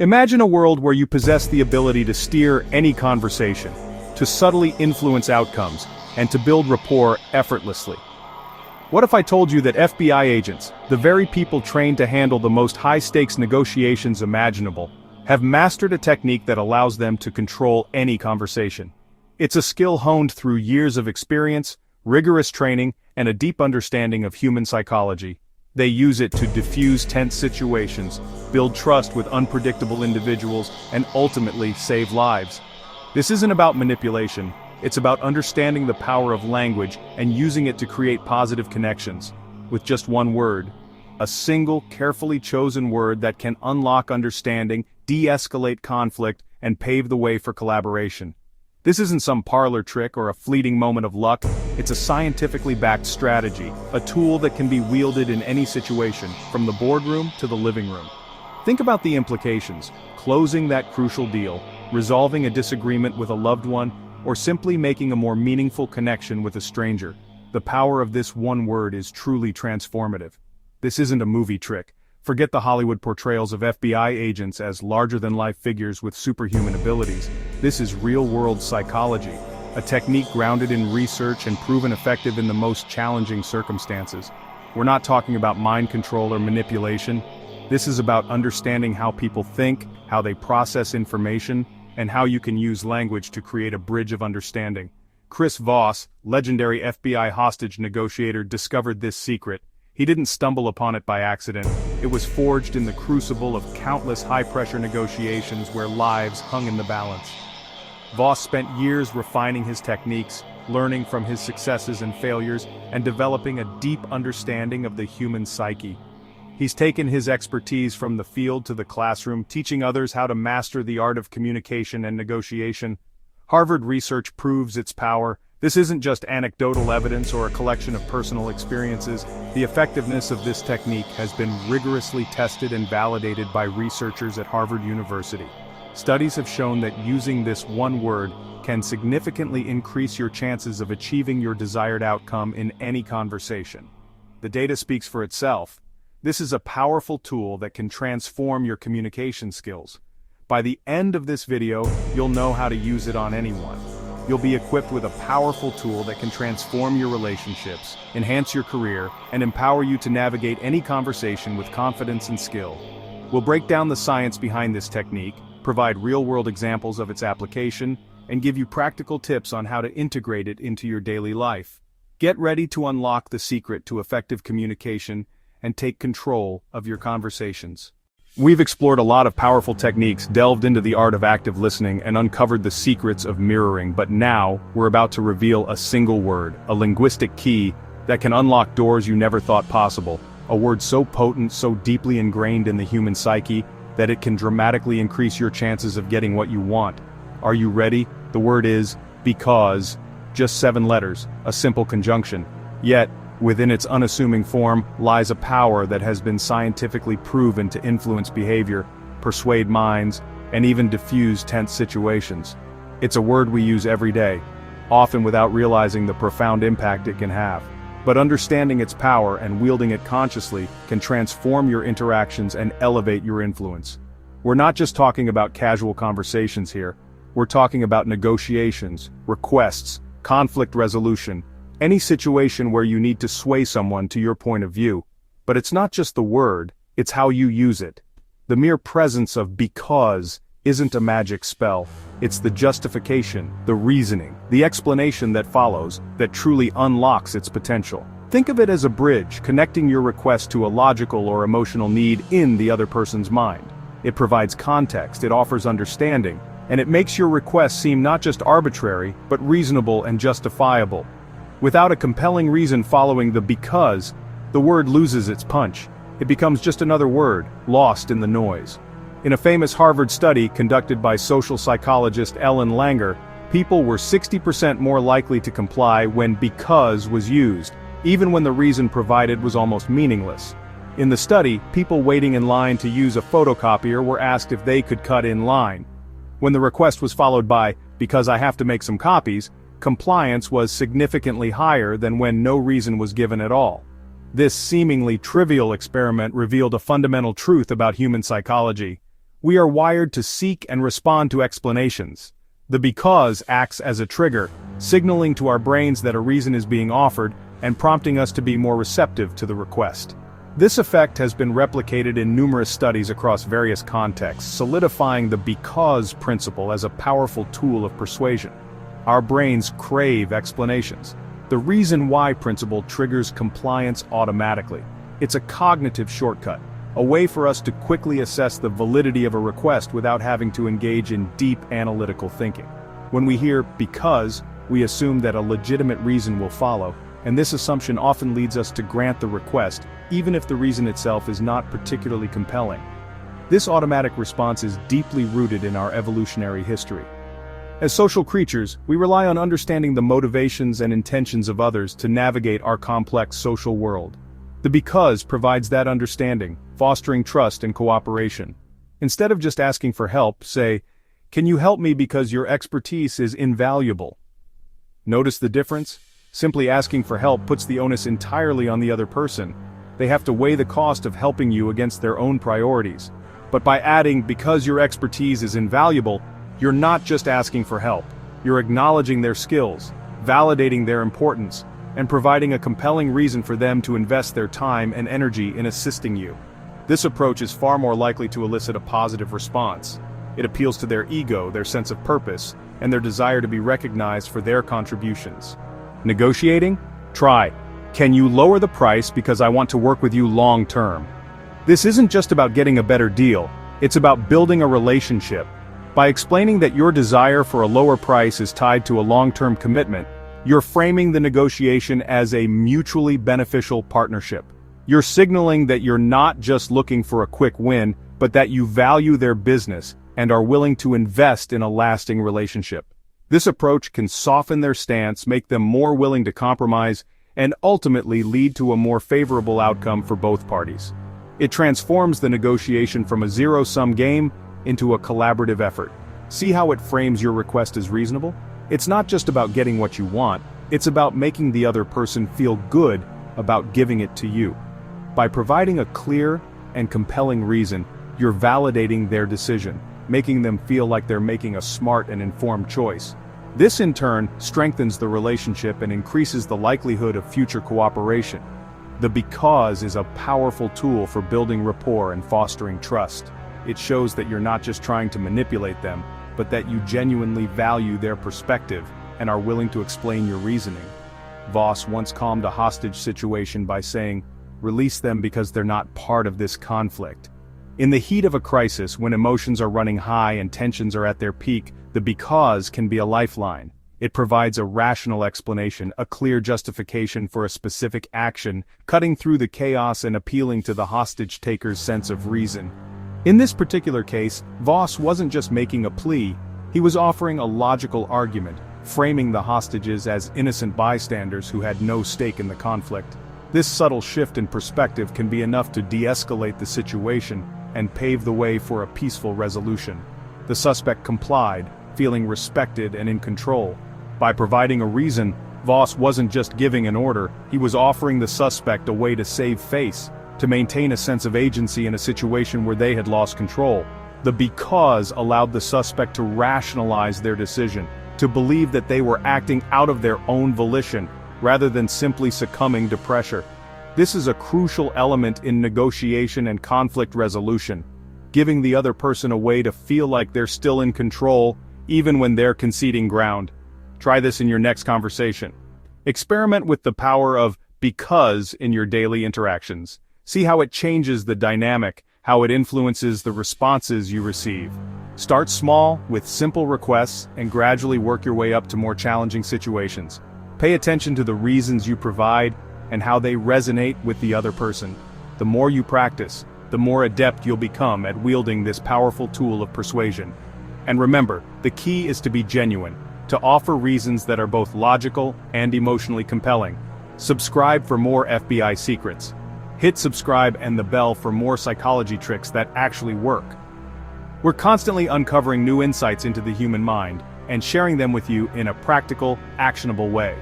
Imagine a world where you possess the ability to steer any conversation, to subtly influence outcomes, and to build rapport effortlessly. What if I told you that FBI agents, the very people trained to handle the most high-stakes negotiations imaginable, have mastered a technique that allows them to control any conversation? It's a skill honed through years of experience, rigorous training, and a deep understanding of human psychology. They use it to diffuse tense situations, build trust with unpredictable individuals, and ultimately save lives. This isn't about manipulation, it's about understanding the power of language and using it to create positive connections. With just one word, a single, carefully chosen word that can unlock understanding, de-escalate conflict, and pave the way for collaboration. This isn't some parlor trick or a fleeting moment of luck, it's a scientifically backed strategy, a tool that can be wielded in any situation, from the boardroom to the living room. Think about the implications: closing that crucial deal, resolving a disagreement with a loved one, or simply making a more meaningful connection with a stranger. The power of this one word is truly transformative. This isn't a movie trick. Forget the Hollywood portrayals of FBI agents as larger-than-life figures with superhuman abilities. This is real-world psychology, a technique grounded in research and proven effective in the most challenging circumstances. We're not talking about mind control or manipulation. This is about understanding how people think, how they process information, and how you can use language to create a bridge of understanding. Chris Voss, legendary FBI hostage negotiator, discovered this secret. He didn't stumble upon it by accident. It was forged in the crucible of countless high-pressure negotiations where lives hung in the balance. Voss spent years refining his techniques, learning from his successes and failures, and developing a deep understanding of the human psyche. He's taken his expertise from the field to the classroom, teaching others how to master the art of communication and negotiation. Harvard research proves its power. This isn't just anecdotal evidence or a collection of personal experiences. The effectiveness of this technique has been rigorously tested and validated by researchers at Harvard University. Studies have shown that using this one word can significantly increase your chances of achieving your desired outcome in any conversation. The data speaks for itself. This is a powerful tool that can transform your communication skills. By the end of this video, you'll know how to use it on anyone. You'll be equipped with a powerful tool that can transform your relationships, enhance your career, and empower you to navigate any conversation with confidence and skill. We'll break down the science behind this technique, provide real-world examples of its application, and give you practical tips on how to integrate it into your daily life. Get ready to unlock the secret to effective communication and take control of your conversations. We've explored a lot of powerful techniques, delved into the art of active listening, and uncovered the secrets of mirroring, but now, we're about to reveal a single word, a linguistic key that can unlock doors you never thought possible, a word so potent, so deeply ingrained in the human psyche, that it can dramatically increase your chances of getting what you want. Are you ready? The word is because. Just 7 letters, a simple conjunction. Yet, within its unassuming form lies a power that has been scientifically proven to influence behavior, persuade minds, and even diffuse tense situations. It's a word we use every day, often without realizing the profound impact it can have. But understanding its power and wielding it consciously can transform your interactions and elevate your influence. We're not just talking about casual conversations here. We're talking about negotiations, requests, conflict resolution, any situation where you need to sway someone to your point of view. But it's not just the word, it's how you use it. The mere presence of because isn't a magic spell. It's the justification, the reasoning, the explanation that follows, that truly unlocks its potential. Think of it as a bridge connecting your request to a logical or emotional need in the other person's mind. It provides context, it offers understanding, and it makes your request seem not just arbitrary, but reasonable and justifiable. Without a compelling reason following the because, the word loses its punch. It becomes just another word, lost in the noise. In a famous Harvard study conducted by social psychologist Ellen Langer, people were 60% more likely to comply when because was used, even when the reason provided was almost meaningless. In the study, people waiting in line to use a photocopier were asked if they could cut in line. When the request was followed by, because I have to make some copies, compliance was significantly higher than when no reason was given at all. This seemingly trivial experiment revealed a fundamental truth about human psychology. We are wired to seek and respond to explanations. The because acts as a trigger, signaling to our brains that a reason is being offered and prompting us to be more receptive to the request. This effect has been replicated in numerous studies across various contexts, solidifying the because principle as a powerful tool of persuasion. Our brains crave explanations. The reason why principle triggers compliance automatically. It's a cognitive shortcut, a way for us to quickly assess the validity of a request without having to engage in deep analytical thinking. When we hear because, we assume that a legitimate reason will follow, and this assumption often leads us to grant the request, even if the reason itself is not particularly compelling. This automatic response is deeply rooted in our evolutionary history. As social creatures, we rely on understanding the motivations and intentions of others to navigate our complex social world. The because provides that understanding, fostering trust and cooperation. Instead of just asking for help, say, "Can you help me because your expertise is invaluable?" Notice the difference? Simply asking for help puts the onus entirely on the other person. They have to weigh the cost of helping you against their own priorities. But by adding, "because your expertise is invaluable," you're not just asking for help. You're acknowledging their skills, validating their importance, and providing a compelling reason for them to invest their time and energy in assisting you. This approach is far more likely to elicit a positive response. It appeals to their ego, their sense of purpose, and their desire to be recognized for their contributions. Negotiating? Try. "Can you lower the price because I want to work with you long term?" This isn't just about getting a better deal, it's about building a relationship. By explaining that your desire for a lower price is tied to a long-term commitment, you're framing the negotiation as a mutually beneficial partnership. You're signaling that you're not just looking for a quick win, but that you value their business and are willing to invest in a lasting relationship. This approach can soften their stance, make them more willing to compromise, and ultimately lead to a more favorable outcome for both parties. It transforms the negotiation from a zero-sum game into a collaborative effort. See how it frames your request as reasonable? It's not just about getting what you want, it's about making the other person feel good about giving it to you. By providing a clear and compelling reason, you're validating their decision, making them feel like they're making a smart and informed choice. This in turn strengthens the relationship and increases the likelihood of future cooperation. The because is a powerful tool for building rapport and fostering trust. It shows that you're not just trying to manipulate them, but that you genuinely value their perspective and are willing to explain your reasoning. Voss once calmed a hostage situation by saying, "Release them because they're not part of this conflict." In the heat of a crisis, when emotions are running high and tensions are at their peak, the because can be a lifeline. It provides a rational explanation, a clear justification for a specific action, cutting through the chaos and appealing to the hostage-taker's sense of reason. In this particular case, Voss wasn't just making a plea, he was offering a logical argument, framing the hostages as innocent bystanders who had no stake in the conflict. This subtle shift in perspective can be enough to de-escalate the situation and pave the way for a peaceful resolution. The suspect complied, feeling respected and in control. By providing a reason, Voss wasn't just giving an order, he was offering the suspect a way to save face, to maintain a sense of agency in a situation where they had lost control. The because allowed the suspect to rationalize their decision, to believe that they were acting out of their own volition, rather than simply succumbing to pressure. This is a crucial element in negotiation and conflict resolution, giving the other person a way to feel like they're still in control, even when they're conceding ground. Try this in your next conversation. Experiment with the power of because in your daily interactions. See how it changes the dynamic, how it influences the responses you receive. Start small, with simple requests, and gradually work your way up to more challenging situations. Pay attention to the reasons you provide and how they resonate with the other person. The more you practice, the more adept you'll become at wielding this powerful tool of persuasion. And remember, the key is to be genuine, to offer reasons that are both logical and emotionally compelling. Subscribe for more FBI secrets. Hit subscribe and the bell for more psychology tricks that actually work. We're constantly uncovering new insights into the human mind and sharing them with you in a practical, actionable way.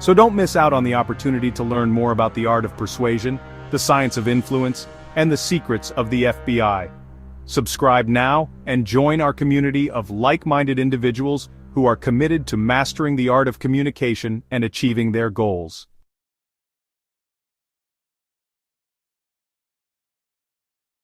So don't miss out on the opportunity to learn more about the art of persuasion, the science of influence, and the secrets of the FBI. Subscribe now and join our community of like-minded individuals who are committed to mastering the art of communication and achieving their goals.